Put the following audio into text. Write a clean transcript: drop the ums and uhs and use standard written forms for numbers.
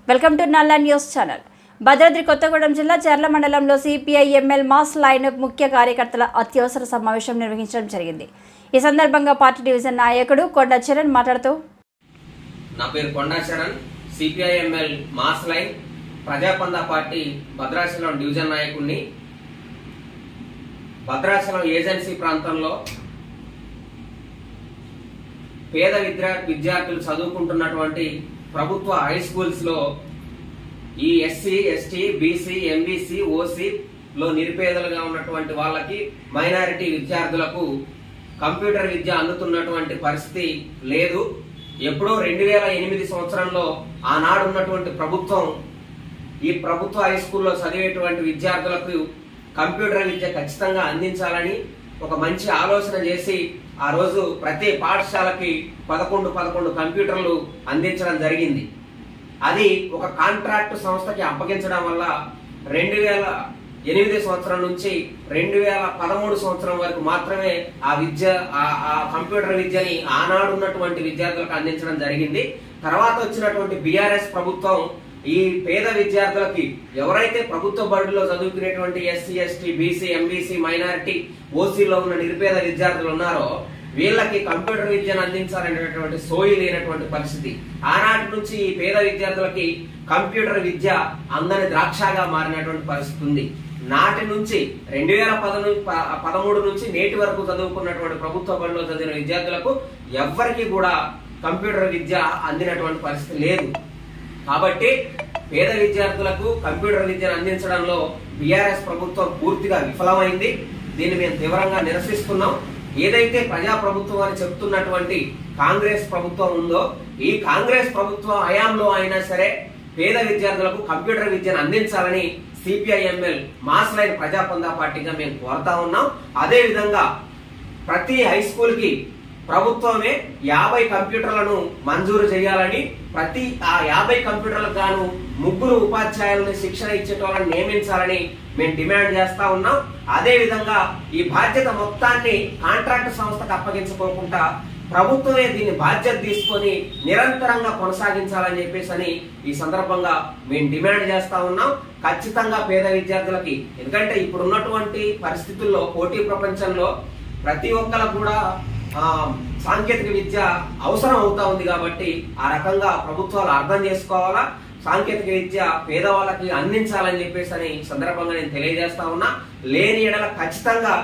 Welcome to నల్ల news channel. Bhadradri Kothagudem జిల్లా చర్ల మండలంలో సిపిఐ ఎంఎల్ మాస్ లైనప్ ముఖ్య కార్యకర్తల అత్యవసర సమావేశం నిర్వహించడం జరిగింది. ఈ సందర్భంగా పార్టీ డివిజన్ నాయకుడు కొండా చరణ్ మాట్లాడుతూ, నా పేరు Konda Charan, CPI ML mass line Prajapantha party Bhadrachalam division నాయకుడిని. భద్రాచలం ఏజెన్సీ ప్రాంతంలో పేద విద్యార్థులు చదువుకుంటున్నటువంటి ప్రభుత్వ హై స్కూల్స్ లో ఈ SC, ST, BC, MBC, OC లో నిరుపేదలుగా ఉన్నటువంటి వాళ్ళకి, మైనారిటీ విద్యార్థులకు కంప్యూటర్ విద్య అందుతున్నటువంటి పరిస్థితి లేదు. ఎప్పుడో 2008 సంవత్సరంలో ఆనాడు ఉన్నటువంటి ప్రభుత్వం ఈ ప్రభుత్వ హై స్కూల్లో చదివేటువంటి విద్యార్థులకు కంప్యూటర్ విద్య ఖచ్చితంగా అందించాలని ఒక మంచి ఆలోచన చేసి ఆ రోజు ప్రతి పాఠశాలకి 11 కంప్యూటర్లు అందించడం జరిగింది. అది ఒక కాంట్రాక్ట్ సంస్థకి అప్పగించడం వల్ల 2008 సంవత్సరం నుంచి 2013 సంవత్సరం వరకు మాత్రమే ఆ కంప్యూటర్ విద్యని ఆనాడు ఉన్నటువంటి విద్యార్థులకు అందించడం జరిగింది. తర్వాత వచ్చినటువంటి బీఆర్ఎస్ ప్రభుత్వం ఈ పేద విద్యార్థులకి, ఎవరైతే ప్రభుత్వ బడుల్లో చదువుకునేటువంటి SC, ST, BC, MBC, minority, ఓసీలో ఉన్న నిరుపేద విద్యార్థులు ఉన్నారో వీళ్ళకి కంప్యూటర్ విద్యను అందించాలనేటువంటి సోయి లేనటువంటి పరిస్థితి. ఆనాటి నుంచి ఈ పేద విద్యార్థులకి కంప్యూటర్ విద్య అందని ద్రాక్షగా మారినటువంటి పరిస్థితి ఉంది. నాటి నుంచి 2013 నుంచి నేటి వరకు చదువుకున్నటువంటి ప్రభుత్వ బడిలో చదివిన విద్యార్థులకు ఎవ్వరికి కూడా కంప్యూటర్ విద్య అందినటువంటి పరిస్థితి లేదు. కాబట్టి పేద విద్యార్థులకు కంప్యూటర్ విద్యను అందించడంలో బీఆర్ఎస్ ప్రభుత్వం పూర్తిగా విఫలమైంది. దీన్ని మేము తీవ్రంగా నిరసిస్తున్నాం. ఏదైతే ప్రజా ప్రభుత్వం అని చెప్తున్నటువంటి కాంగ్రెస్ ప్రభుత్వం ఉందో, ఈ కాంగ్రెస్ ప్రభుత్వం హయాంలో అయినా సరే పేద విద్యార్థులకు కంప్యూటర్ విద్యను అందించాలని సిపిఐ ఎంఎల్ మాస్ లైన్ ప్రజాపంద పార్టీగా మేము కోరుతా ఉన్నాం. అదే విధంగా ప్రతి హై స్కూల్ కి ప్రభుత్వమే 50 కంప్యూటర్లను మంజూరు చేయాలని, ప్రతి ఆ 50 కంప్యూటర్లకు గాను 3 ఉపాధ్యాయులను శిక్షణ ఇచ్చేటోళ్ళని నియమించాలని మేము డిమాండ్ చేస్తా ఉన్నాం. అదే విధంగా ఈ బాధ్యత మొత్తాన్ని కాంట్రాక్ట్ సంస్థకు అప్పగించుకోకుండా ప్రభుత్వమే దీన్ని బాధ్యత తీసుకొని నిరంతరంగా కొనసాగించాలని చెప్పేసి ఈ సందర్భంగా మేము డిమాండ్ చేస్తా ఉన్నాం. ఖచ్చితంగా పేద విద్యార్థులకి, ఎందుకంటే ఇప్పుడున్నటువంటి పరిస్థితుల్లో పోటీ ప్రపంచంలో ప్రతి ఒక్కరికి కూడా సాంకేతిక విద్య అవసరం అవుతా ఉంది. కాబట్టి ఆ రకంగా ప్రభుత్వాలు అర్థం చేసుకోవాలా, సాంకేతిక విద్య పేదవాళ్ళకి అందించాలని చెప్పేసి సందర్భంగా నేను తెలియజేస్తా ఉన్నా. లేని ఎడల ఖచ్చితంగా